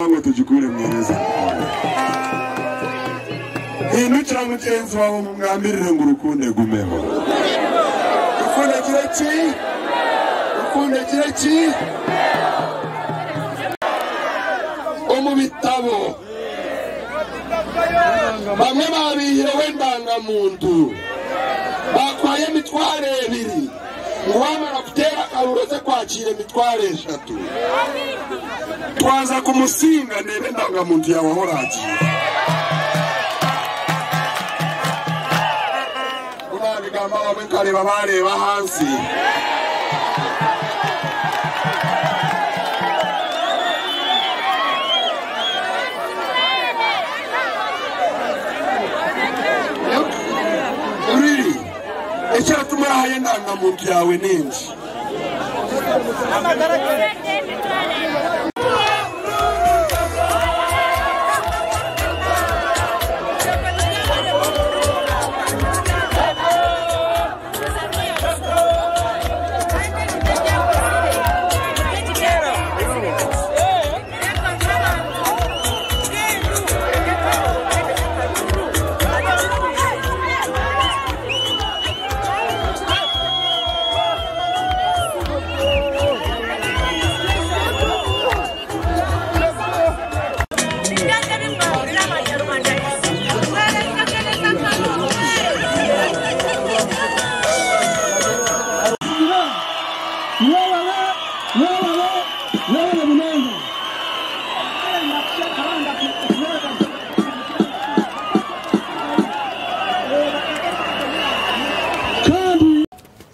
ngo tujikure mwiza hindukira mugenzi wawe mumwambirire ngo urukunde gumeho ukunde kireki mu bitabo bamwe babihire w'indangamuntu bakwaye mitware 2 wamara kutera karuroze kwakira mitware 3 twaza kumusinga nebe ndangamuntu yawe ahoragiye unabigamba bamwe kareba bareba hasi Echara tumarahaye ndangamuntu yawe nenshi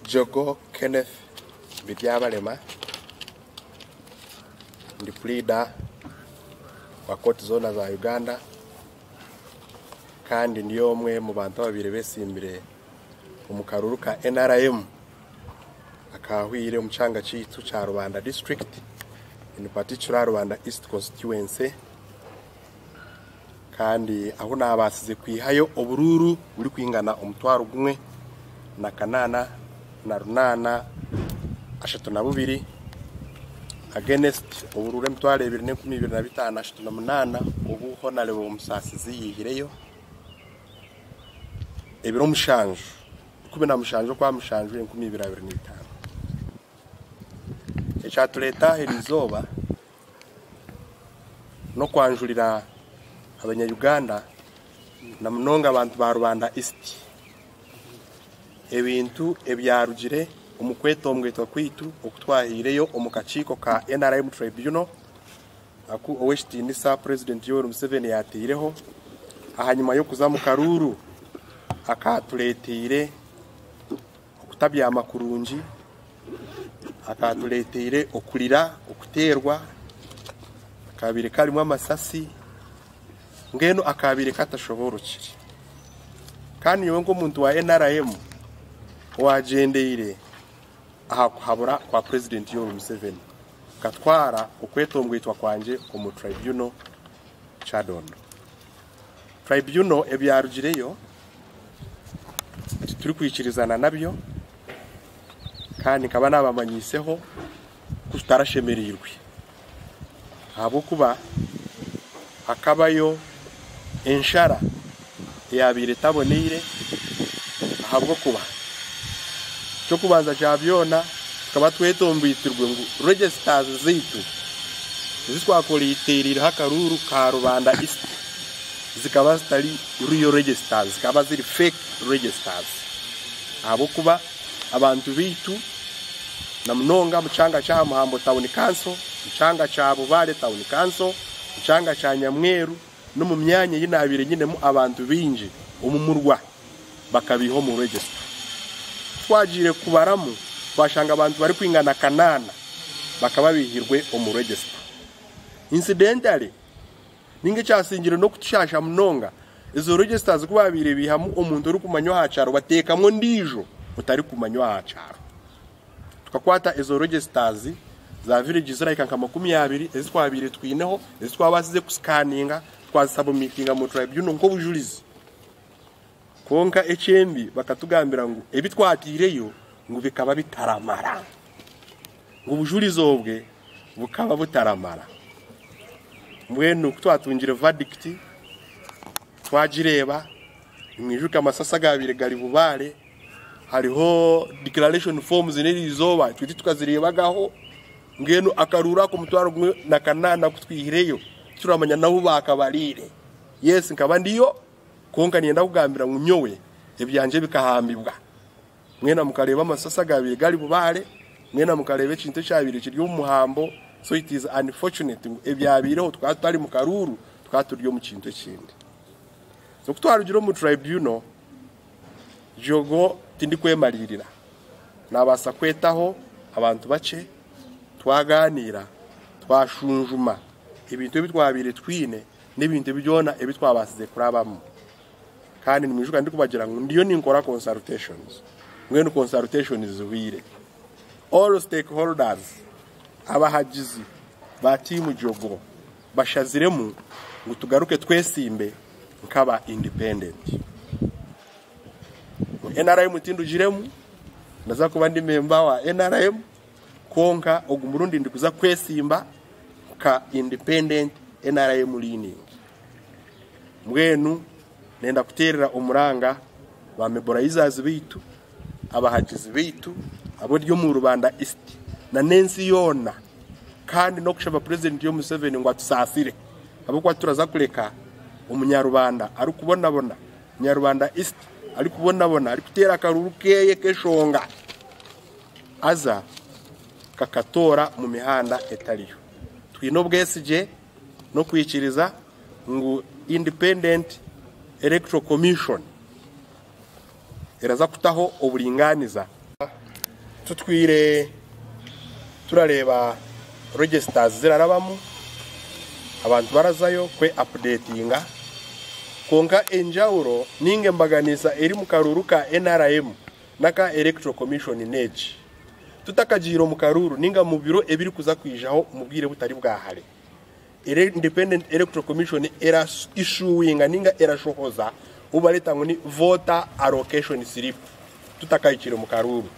Jogo Kenneth Bidyabalema ndi pleader wa court zone za Uganda kandi ndiyo omwe mu bantu babire besimbire umukaruru ka NRM akahwire umucanga citu ca Rubanda district in particular Rubanda East constituency kandi aho nabasize kwihayo obururu uri kwingana umutwaro gumwe na kanana na runana 32 against uburure mtware 2025 28 ubu honale bo musasizi yihireyo ebiro mushanju kubena mushanju kwa mushanju 2025 echatuleta elizoba no kwanjulira abanya Uganda na mnonga abantu ba Rubanda East ebintu ebyarugire umukwetombwetwa kwitu okutwahireyo omukachiko ka NRM Tribunal aku owestinisa President Yoweri Museveni yatireho ahanyuma yo kuzamu karuru akatuletire okutabya amakurungi akatuletire okulira okuterwa akabire kalimo amasasi ngeno akabire katashoborukire kandi yewe ngo muntu wa NRM wajendeire ahakuhabura kwa President Yoweri Museveni katwara okwetombwitwa kwanje mu tribunal chadondo tribunal ebyarugireyo turi kwikirizana nabyo kandi kaba nabamanyiseho kutarashemerirwe abo kuba akabayo enshara yabire tabonire ahabwo kuba cyo kubanza cyabyona tukaba twetombwitirwe ngo registers zitu zitwakoliterira hakaruru ka Rubanda East zikaba zitari real registers zikaba ziri fake registers abo kuba abantu bitu na mnonga muchanga cha Muhambo Town Council muchanga cha Bubale Town Council muchanga cha Nyamweru no mu myanya y'inabire nyine mu abantu binji umumurwa bakabiho mu register twagire kubaramu bashanga abantu bari kwingana kanana bakaba bihirwe mu register incidentally ninge cyasingire no kutushasha mnonga izo registers kubabire bihamu umuntu uri kumanyo hacaro batekamwe ndijo utari kumanyo hacaro tukakwata izo registers za village zirayika nka 20 ezitwabire twineho ezitwabasize kuscanninga twasaba meeting mu tribunal ngo bujulizi konka HMB bakatugambira ngo ebitwatireyo ngo bikaba bitaramara ngo bujulizo bwe bukaba butaramara mwenu twatungire verdict twagireba mwijuka amasasa gabire gari bubare hariho declaration forms nerizoba twiti tukazirebagaho ngeno akarura ko mutwaro gumwe nakanana kutwihireyo turamanya naho bakabarire yes nkaba ndiyo konka nienda kugambira ngunyowe ebyanje bikahambibwa mwena mukareba amasasa gabire gari bubare mwena mukarebe kintu cyabire kiri umuhambo. So it is unfortunate ebyabireho twatari mu karuru twaturyo mu kintu kindi. So kutwarugiro mu tribunal jogo tindi kwemalirira nabasa kwetaho abantu bace twaganira twashunjuma ibintu bitwabire twine n'ibintu byona ebitwabasize kurabamo kandi nimujuka ndi kubagira ngo ndiyo ninkora consultations mwene consultations zuwire all stakeholders abahagizi ba timu jogo bashaziremu ngo tugaruke twesimbe nkaba independent. NRM tindujiremu ndaza kuba ndi member wa NRM konka ogumurundi ndikuza kwesimba ka independent NRM leaning. Mwenu nenda kuterera umuranga ba meborayizers bitu abahagizi bitu abo ryo mu Rubanda East na nensi yona kandi no kushaba president yo Museveni ngo atusasire abo kwa turaza kureka umunyarubanda ari kubona Nyarubanda East ari kubona ari kutera akaruru keye keshonga aza kakatora mu mihanda etariyo twino bwesije no kwikiriza ngo Independent Electoral Commission iraza kutaho uburinganiza tutwire turareba registers zirarabamu abantu barazayo kwe updatinga konka enjawuro ninge mbaganisa eri mu karuru ka NRM naka Electoral Commission neji tutakajiro mu karuru ninga mu biro ebiri kuza kwijaho mubwire butari bwahare Independent Electoral Commission era issuing ninga era shohoza ubaleta ngo ni voter allocation slip tutakayikire mu karuru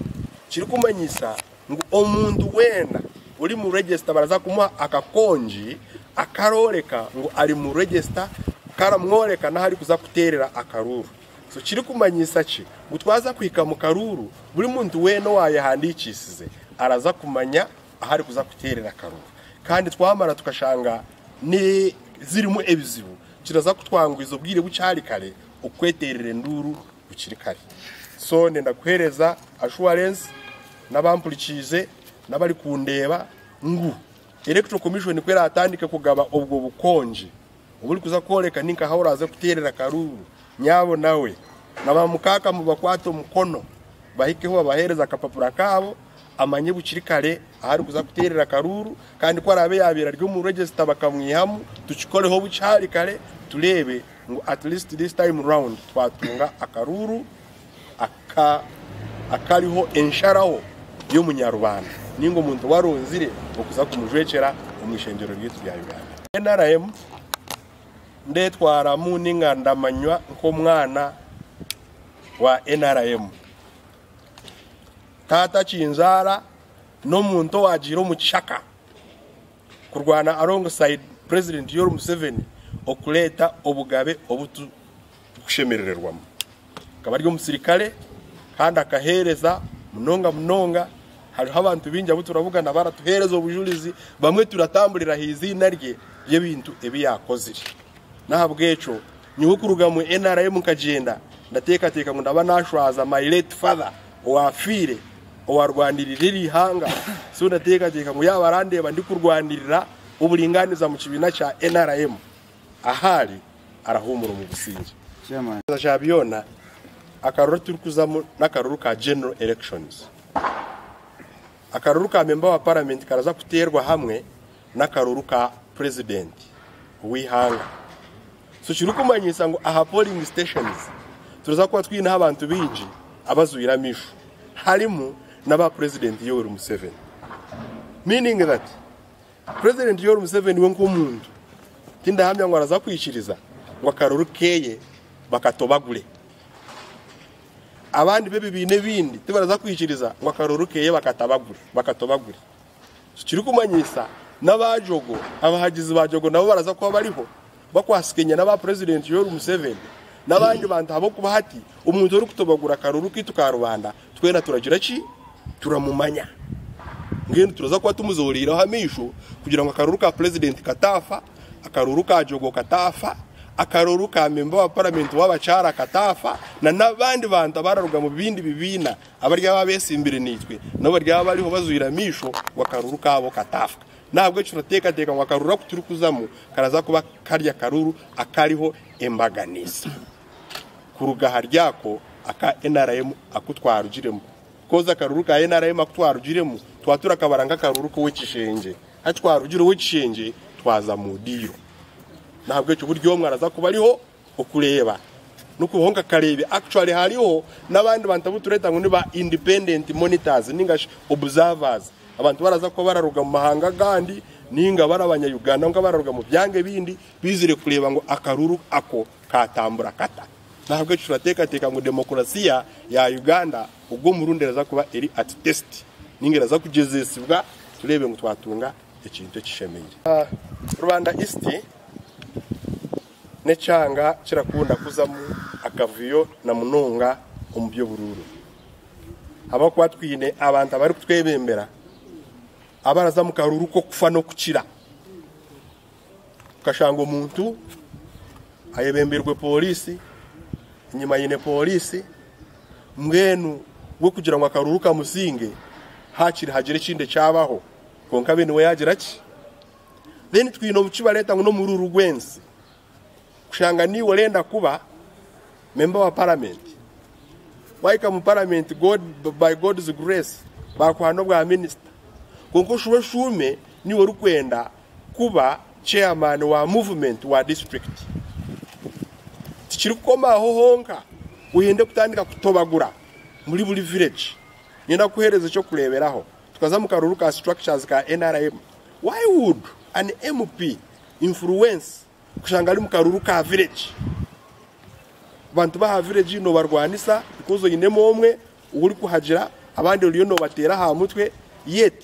kiri kumanyisa ngo omuntu wena uri mu register baraza kumuha akakonji akaroreka ngo ari mu register karamworeka na hari kuza kuterera akaruru. So kiri kumanyisa ki gutwaza kwika mu karuru buri muntu weno wayahandikisize araza kumanya ahari kuza kuterera akaruru kandi twamara tukashanga ni zirimo ebizibu kiraza kutwangwiza ubwire bucyari kare ukweterere nduru bukiri kare. So nenda kuhereza assurance nabampurikize nabari kundeba ngu Electoral Commission kwera atandike kugaba ubwo bukonji uburi kuza koreka ninka hawuraze kuterera karuru nyabo nawe nabamukaka mu bakwato mukono bahikeho bahereza akapapura kabo amanye bukiri kare ahari kuza kuterera karuru kandi ko arabe yabera ryo mu register bakamwihamu tukikoreho bucyari kare turebe ngo at least this time round twatunga akaruru akariho ensharaho yo munyarubanda ningo muntu waronzire okuza kumujwekera umwishengero ryitu bya Uganda. NRM ndetwara mu ninga ndamanywa nko mwana wa NRM tata Kinzara no muntu wajiro mu Chaka kurwana alongside President Yoweri Museveni okuleta obugabe obutu kushemerererwamo kabari yo musirikale kandi akahereza munonga hariho abantu binja buturavugana baratuhereza obujulizi bamwe turatambulira hizina rye y'ebintu ebi yakozire nahabweco nyukuruga mu NRM kagenda ndateka ngo ndaba nashwaza my late father owafire owarwandirira ihanga so ndateka ngo yabarandeba ndi kurwandirira uburinganiza mu kibina cha NRM ahari arahumura mu busingi chairman shabiona akaruru turikuzamu nakaruru ka general elections akaruru ka member wa parliament karaza kuterwa hamwe nakaruru ka president wihanga so kirukumanyisa ngo aha polling stations turaza kuba twina abantu binji abazuira mishu halimu naba president Yoweri Museveni meaning that President Yoweri Museveni wenko umuntu tinda hamya ngo araza kwishiriza ngo akaruru keye bakatobagure abandi bebe bine tibaraza kwishiriza ngo akaruru keye bakatobagure kiri kumanyisa n'abajogo abahagizi bajogo nabo baraza kuba bariho bakwasikenya n'aba president Yoweri Museveni n'abandi bantu abo kuba hati umuntu uri kutobagura akaruru kitu ka rubanda twena turagira ki turamumanya ngende turaza kuba tumuzorira hamisho kugira ngo akaruru ka president katafa akaruru ka jogo katafa akaruru ka member wa parliament w'abacara katafa na nabandi bantu bararuga mu bindi bibina abarya babesimbire nitwe nabo barya bariho bazuyira misho wakaruru kabo katafa ntabwo cyurateka teka ngo akaruru kuturi kuzamu karaza kuba karya karuru akariho embaganiza kuruga haryako aka NRM akutwara ugiremo koza akaruru ka NRM akutwara ugiremo twatura kabaranga akaruru ko w'ikishenje atwara ugiro w'ikishenje twaza mu diro ntabwo cyo buryo mwaraza kuba ariho okureba no kuhonga karebe actually hariho nabandi bantu butureta ngo niba independent monitors ningash observers abantu baraza ko bararuga mu mahanga gandi ninga barabanya Uganda ngo bararuga mu byange bindi bizire kureba ngo akaruru ako katambura kata ntabwo cyo teka ngo demokrasiya ya Uganda ubwo murunderaza kuba eri at test ningeraza kugezesibwa turebe ngo twatunga ikintu cyishemeye Rwanda East necanga kirakunda kuzamu akavuyo na munonga umubyo bururu aba kwatwine abantu abari kutwebembera abaraza mu karuru ko kufa no kukira kashanga umuntu ayebemberwe polisi inyuma yine polisi mwenu wo kugira ngo akaruru kamusinge hakiri hagire kinde cyabaho konka bene we yagira ki then twino mukiba leta ngo no muri urugwensi kushanga ni walenda kuba member wa parliament waika mu parliament God by God's grace bakwano bwa minister konko shume ni warukwenda kuba chairman wa movement wa district tikiri koma honka uyende kutandika kutobagura muri buri village nyenda kuhereza cyo kureberaho tukazamuka ruruka structures ka NRM why would an MP influence kushanga ari mu karuru ka village bantu ba village no barwanisa kuzo yinemo umwe uri kuhagira abandi uriyo no batera ha mutwe yet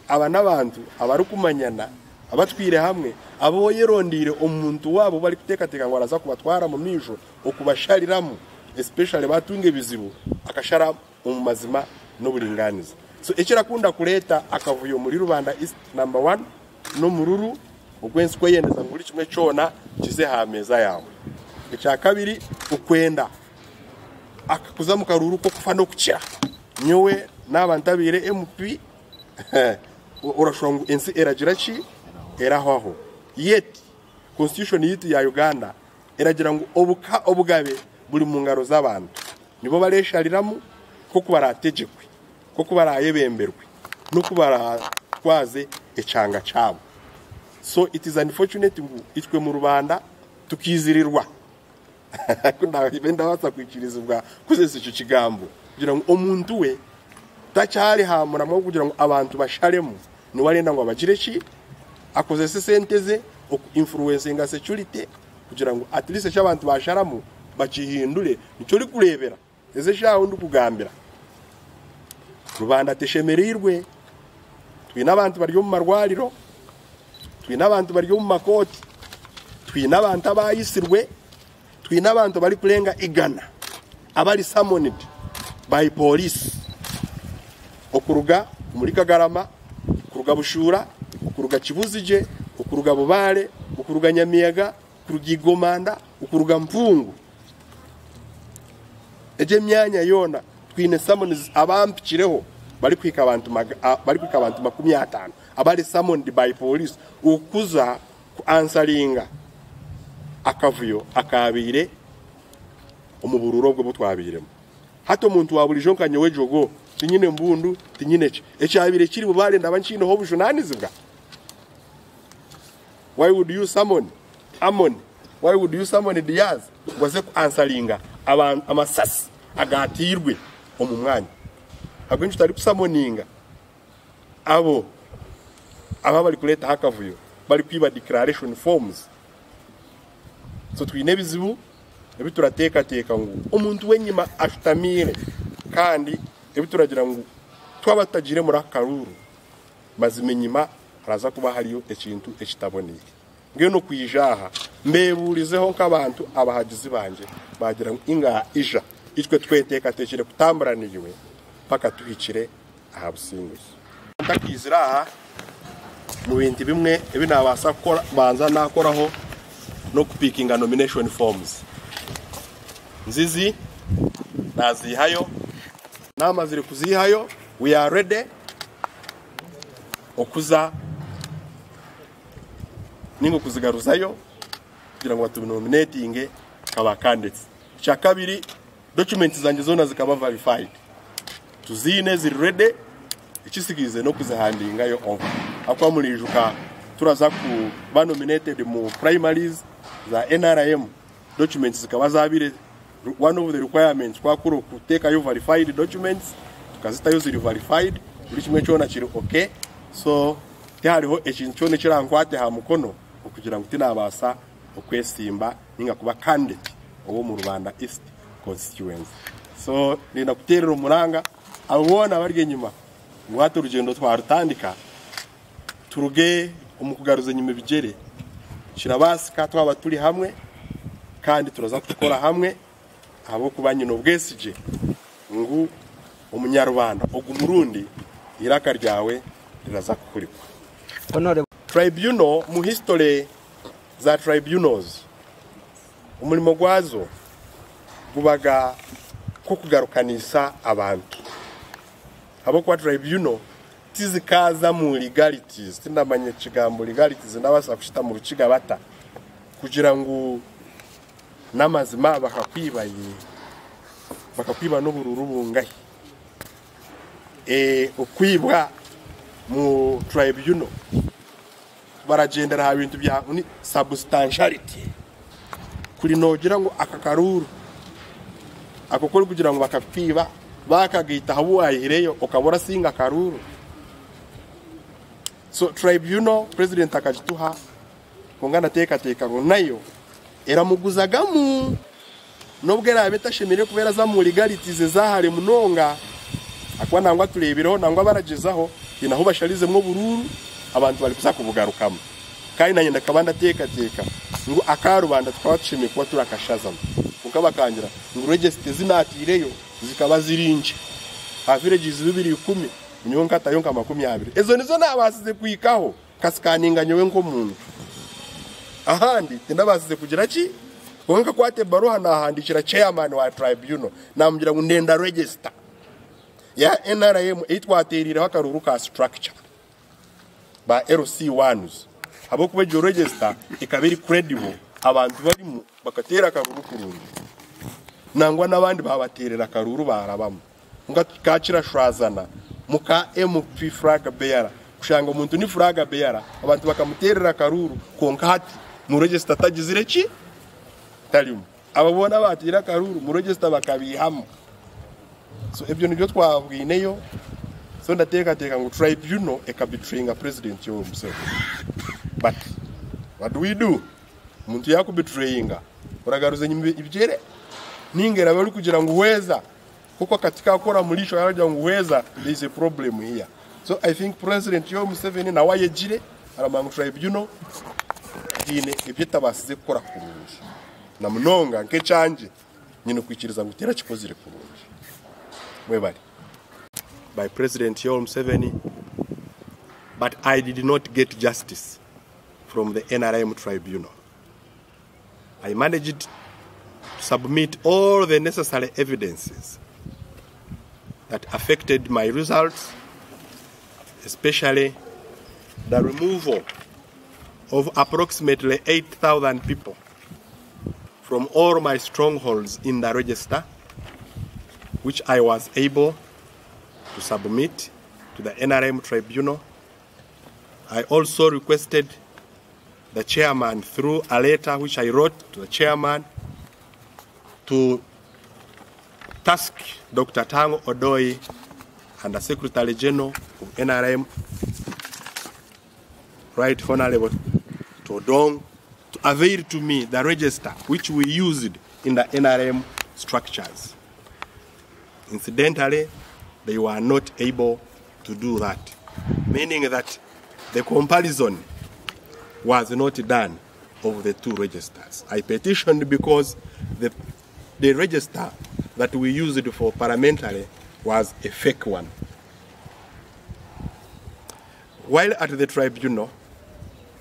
aba nabantu abari kumanyana abatwire hamwe abo yerondire umuntu wabo bari kutekateka ngo araza kubatwara mu mijo okubashariramo especially batunge bizibu akashara mu mazima no buringaniza so ekira kunda kuleta akavuyo muri Rwanda East number 1 no mururu ukwensi ko yendeza muri kimwe cyona kize ha meza yawe icya kabiri ukwenda akakuza mu karuru ko kufa no kukira nyowe nabantabire MP urashonga ensi eragirachi eraho yet constitution yitu ya Uganda eragira ngo obugabe buri mu ngaro z'abantu nibo bareshariramu ko kubarategekwe ko kubarayebemberwe no kubaratwaze ecanga cyabo so it is unfortunate itwe mu Rwanda tukizirirwa kunda ibenda batsa kwikirizwa kuzese icyo kigambo kugira ngo omuntu we tacyari hamura mu kugira ngo abantu basharemu ni warenda ngo abagire ki akoze senteze influencing security kugira ngo at least cy'abantu basharamu bakihindure nicyo ri kurebera eze shaho ndi kugambira Rubanda teshemerirwe twina abantu bari mu marwariro twina abantu bari mu makoti twina abantu abayisirwe twina abantu bari kurenga igana abari summoned by police okuruga muri Kagarama okuruga Bushura okuruga Kibuzije okuruga Bubare okuruga Nyamiyaga okuruga Igomanda okuruga Mpungu eje myanya yona twine summons abampikireho bari kwika abantu 50 abari summoned by police ukuza ku answeringa akavuyo akabire umubururo bwo butwabiremo hato umuntu waburijo kanyewe jogo tinyine mbundu tinyine ecyabire kiri bubare ndabanchino ho bujunanizibwa why would you summon Amon why would you summon Diaz waze ku answeringa abantu amasasi agatirwe mu mwanya agwenje tari kusamoninga abo bari kuleta hakavuyo bari kwiba declaration forms so twine bizibu ebiturateka ngo umuntu wenyima ashutamire kandi ebituragira ngo twabatagire muri akaruru mazimenyima haraza kuba hariyo ekintu ekitaboneye ngeno kwijaha mbeburizeho nk'abantu abahagizi banje bagira inga ija itwe tweteka tekire kutamburaniriwe paka tuhikire aha Businguzi ndakizira aha mu bintu bimwe ebinabasa gukora banza nakoraho no kupikinga nomination forms nzizi nazihayo namazire kuzihayo we are ready okuza ningo kuzigaruzayo kugira ngo batunominatinge kaba candidates cya kabiri documents zanjye zona zikaba verified tuzine ziri ready ikisigize no kuzihandinga yo over akwa mulijuka turaza ku ba nominated mu primaries za NRM documents zikaba zabire one of the requirements kwa kuro kuteka yo verified documents tukazita yo ziri verified buri kimwe cyona kiri okay so hariho ekintu cyone kirankwate ha mukono okugira ngo tinabasa okwesimba ninga kuba candidate owo mu Rwanda East constituency so nina kuterera umuranga abona barye nyuma ngwato urugendo twarutandika turuge umukugaruza nyuma bigere kirabasika twaba turi hamwe kandi turaza gukora hamwe abo kubanyino bwesije ngu umunyarwanda ogumurundi iraka ryawe riraza kukurikwa tribunal mu history za tribunals umurimo gwazo gubaga ko kugarukanisa abantu abo kwa tribunal tizikaza mu legalities tindamanye kigambo legalities ndabasa kushita mu rukiga bata kugira ngo namazima bakakwiba n'ubururu bungahi okwibwa mu tribunal baragendera ha bintu bya ni substantiality kuri nogira ngo akakaruru akokora kugira ngo bakakwiba bakagita habuahireyo okabora singa karuru so tribunal president akajituha kongana teka ngo nayo era muguzagamu nobwera betashemire kubera za mu legalities zahare munonga akwa nangwa turebiraho nangwa baragezaho inaho basharize mwo bururu abantu bari kuza kubugarukamo kandi nanye ndakabanda teka ngo akarubanda twacime kuba turakashazamo ukabakangira ngo register zinatireyo zikaba zirinje haviregize 210 nyonka tayonka 20 ezo nizo nabasize kwikaho kasikaninga nyowe nko muntu ahandi ndabasize kugira ki konka kwate baruha nahandikira chairman wa tribunal namugira ngo ndenda register ya NRM itwaterira hakaruru ka structure ba LC1s abo kubejo register ikabiri credible abantu barimo bakatera karuru kurundi nangwa nabandi babaterera karuru barabamo ngakacira shrazana muka MP flag bearer kushanga umuntu ni flag bearer abantu bakamuterera karuru konka hati mu register tagizire ki talimu ababona batira karuru mu register bakabihamo so ebyo nibyo twabwineyo so ndateka ngo tribunal ekabitringa president yo himself but what do we do umuntu yakubitrayinga uragaruze nyimbe ibyere ningera bari kugira ngo uweza kuko katika akora mulisho yaraja ngo uweza there is a problem here so I think president yo Museveni na wayegire aramangu tribunal dine ebyetabasize gukora kurunji na munonga nke canje nyine kwikiriza gutera kikozire kurunji webali by President Yoweri Museveni, but I did not get justice from the NRM tribunal. I managed to submit all the necessary evidences that affected my results, especially the removal of approximately 8,000 people from all my strongholds in the register, which I was able to submit to the NRM tribunal. I also requested the chairman through a letter which I wrote to the chairman to task Dr. Tango Odoi and the Secretary General of NRM, Right Honorable Todong, to avail to me the register which we used in the NRM structures. Incidentally, they were not able to do that, meaning that the comparison was not done of the two registers. I petitioned because the register that we used for parliamentary was a fake one. While at the tribunal,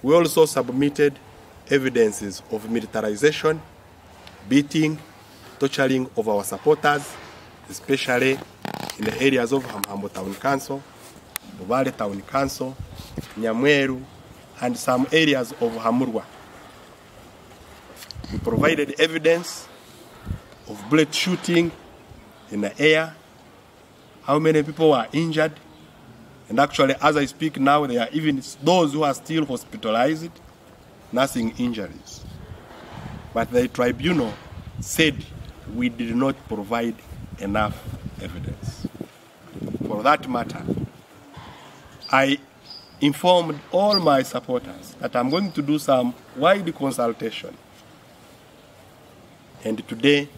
we also submitted evidences of militarization, beating, torturing of our supporters, especially in the areas of Hamhambo Town Council, Bubale Town Council, Nyamweru, and some areas of Hamurwa. We provided evidence of bullet shooting in the air, how many people were injured, and actually as I speak now, there are even those who are still hospitalized, nursing injuries. But the tribunal said we did not provide enough evidence. For that matter, I informed all my supporters that I'm going to do some wide consultation. And today,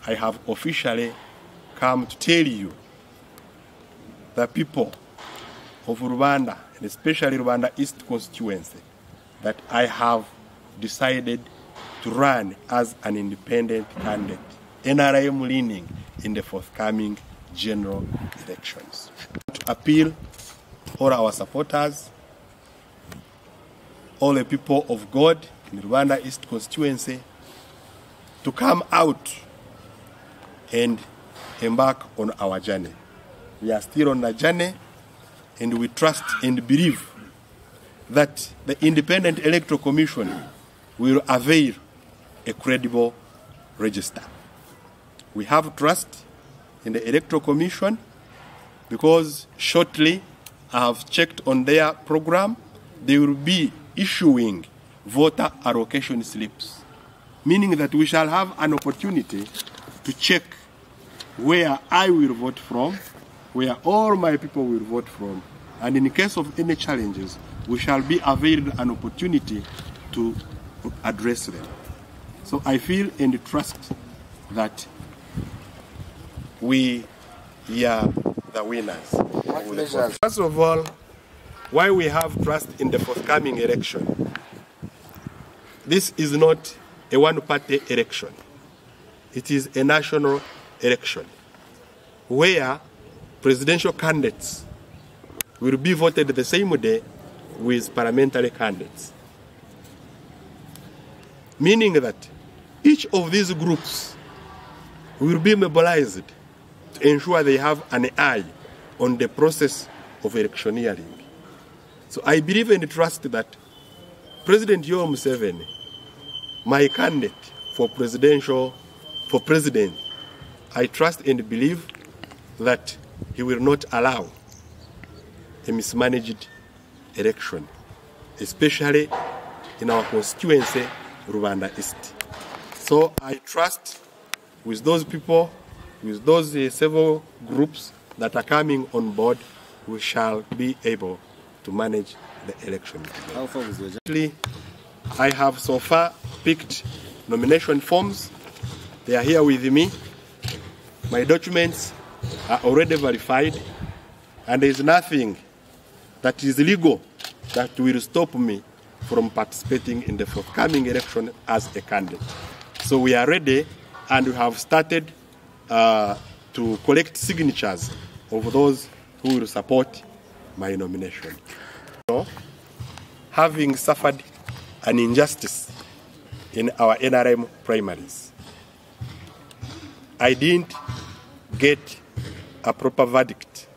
I have officially come to tell you, the people of Rwanda, and especially Rwanda East constituency, that I have decided to run as an independent candidate, NRM leaning, in the forthcoming general elections. To appeal all our supporters, all the people of God in Rwanda East constituency, to come out and embark on our journey. We are still on the journey, and we trust and believe that the Independent Electoral Commission will avail a credible register. We have trust in the Electoral Commission because shortly I have checked on their program. They will be issuing voter allocation slips, meaning that we shall have an opportunity to check where I will vote from, where all my people will vote from, and in case of any challenges, we shall be availed an opportunity to address them. So I feel and trust that we are the winners. First of all, why we have trust in the forthcoming election. This is not a one-party election. It is a national election where presidential candidates will be voted the same day with parliamentary candidates. Meaning that each of these groups will be mobilized to ensure they have an eye on the process of electioneering. So I believe and trust that President Yoweri Museveni, my candidate for president, I trust and believe that he will not allow a mismanaged election, especially in our constituency, Rwanda East. So I trust with those people, with those several groups that are coming on board, we shall be able to manage the election. How far was your I have so far picked nomination forms. They are here with me. My documents are already verified, and there is nothing that is legal that will stop me from participating in the forthcoming election as a candidate. So we are ready, and we have started to collect signatures of those who will support my nomination. So, having suffered an injustice in our NRM primaries, I didn't get a proper verdict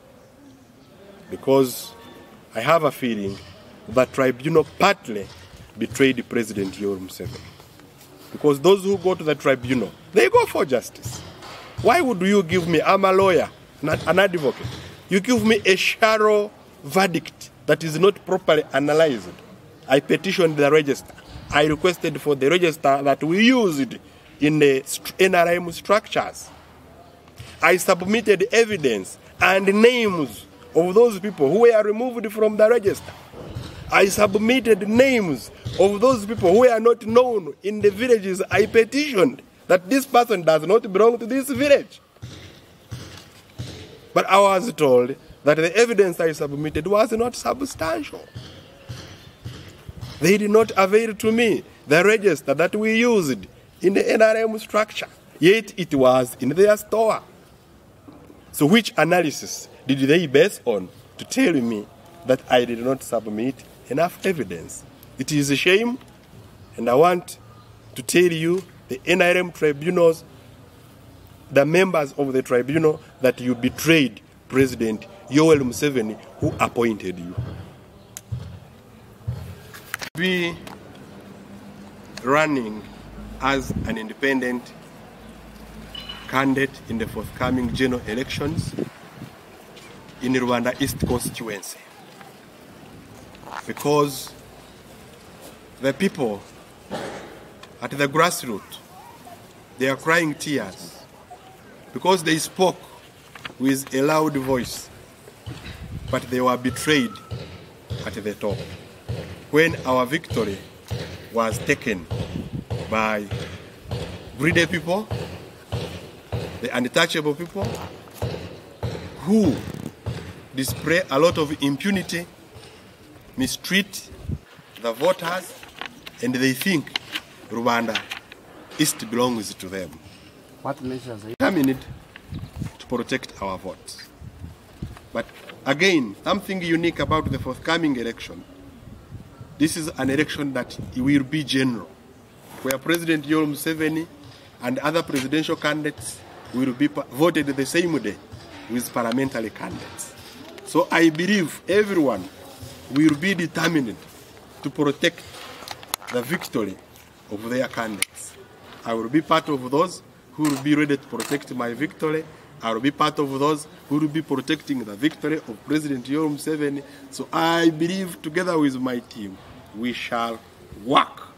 because I have a feeling that tribunal partly betrayed President Yoweri Museveni. Because those who go to the tribunal, they go for justice. Why would you give me, I'm a lawyer, not an advocate, you give me a shallow verdict that is not properly analyzed? I petitioned the register. I requested for the register that we used in the NRM structures. I submitted evidence and names of those people who were removed from the register. I submitted names of those people who are not known in the villages. I petitioned that this person does not belong to this village. But I was told that the evidence I submitted was not substantial. They did not avail to me the register that we used in the NRM structure, yet it was in their store. So which analysis did they base on to tell me that I did not submit enough evidence? It is a shame, and I want to tell you, the NRM tribunals, the members of the tribunal, that you betrayed President Yoweri Museveni, who appointed you. Be running as an independent candidate in the forthcoming general elections in Rwanda East constituency, because the people at the grassroots, they are crying tears because they spoke with a loud voice, but they were betrayed at the top when our victory was taken by greedy people, the untouchable people, who display a lot of impunity, mistreat the voters, and they think Rwanda East belongs to them. What measures are you Determined to protect our votes. But again, something unique about the forthcoming election. This is an election that will be general, where President Yoweri Museveni and other presidential candidates will be voted the same day with parliamentary candidates. So I believe everyone will be determined to protect the victory of their candidates. I will be part of those who will be ready to protect my victory. I will be part of those who will be protecting the victory of President Yoweri Museveni. So I believe, together with my team, we shall work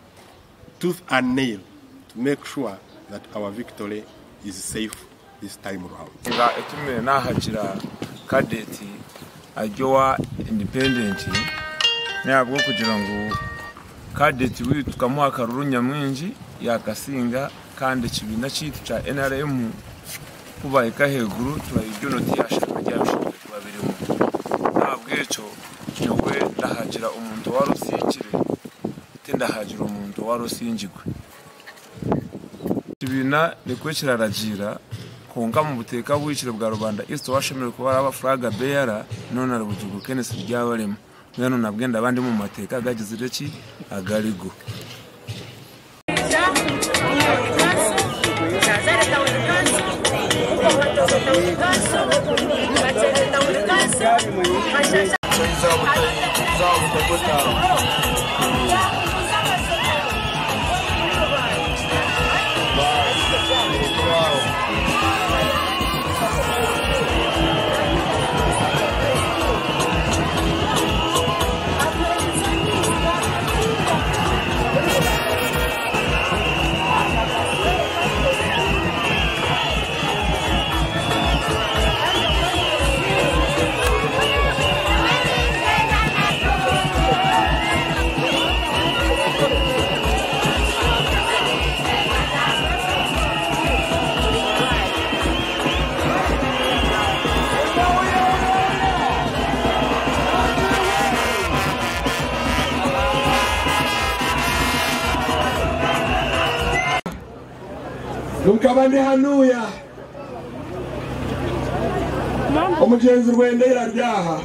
tooth and nail to make sure that our victory is safe this time around. Etume na hachira kadeti ajowa independent nabwo kugira ngo kadeti witu kamuha karurunya mwinji yakasinga kandi kibina kitu cha NRM kuba ikaheguru turayijunoti yashaka ryashaka babirimo nabwo eco nyowe ndahajira umuntu warusingire ndahajira umuntu warusingirwe kibina nekwekira rajira konga mu buteka bw'iciro bwa Rwanda East washemere kuba aba flaga bearer none arabujugu Kenneth ryabaremo none nabwenda abandi mu mateka gagize reki agarigo Nukabani hanuya omugenzi rwendera ryaha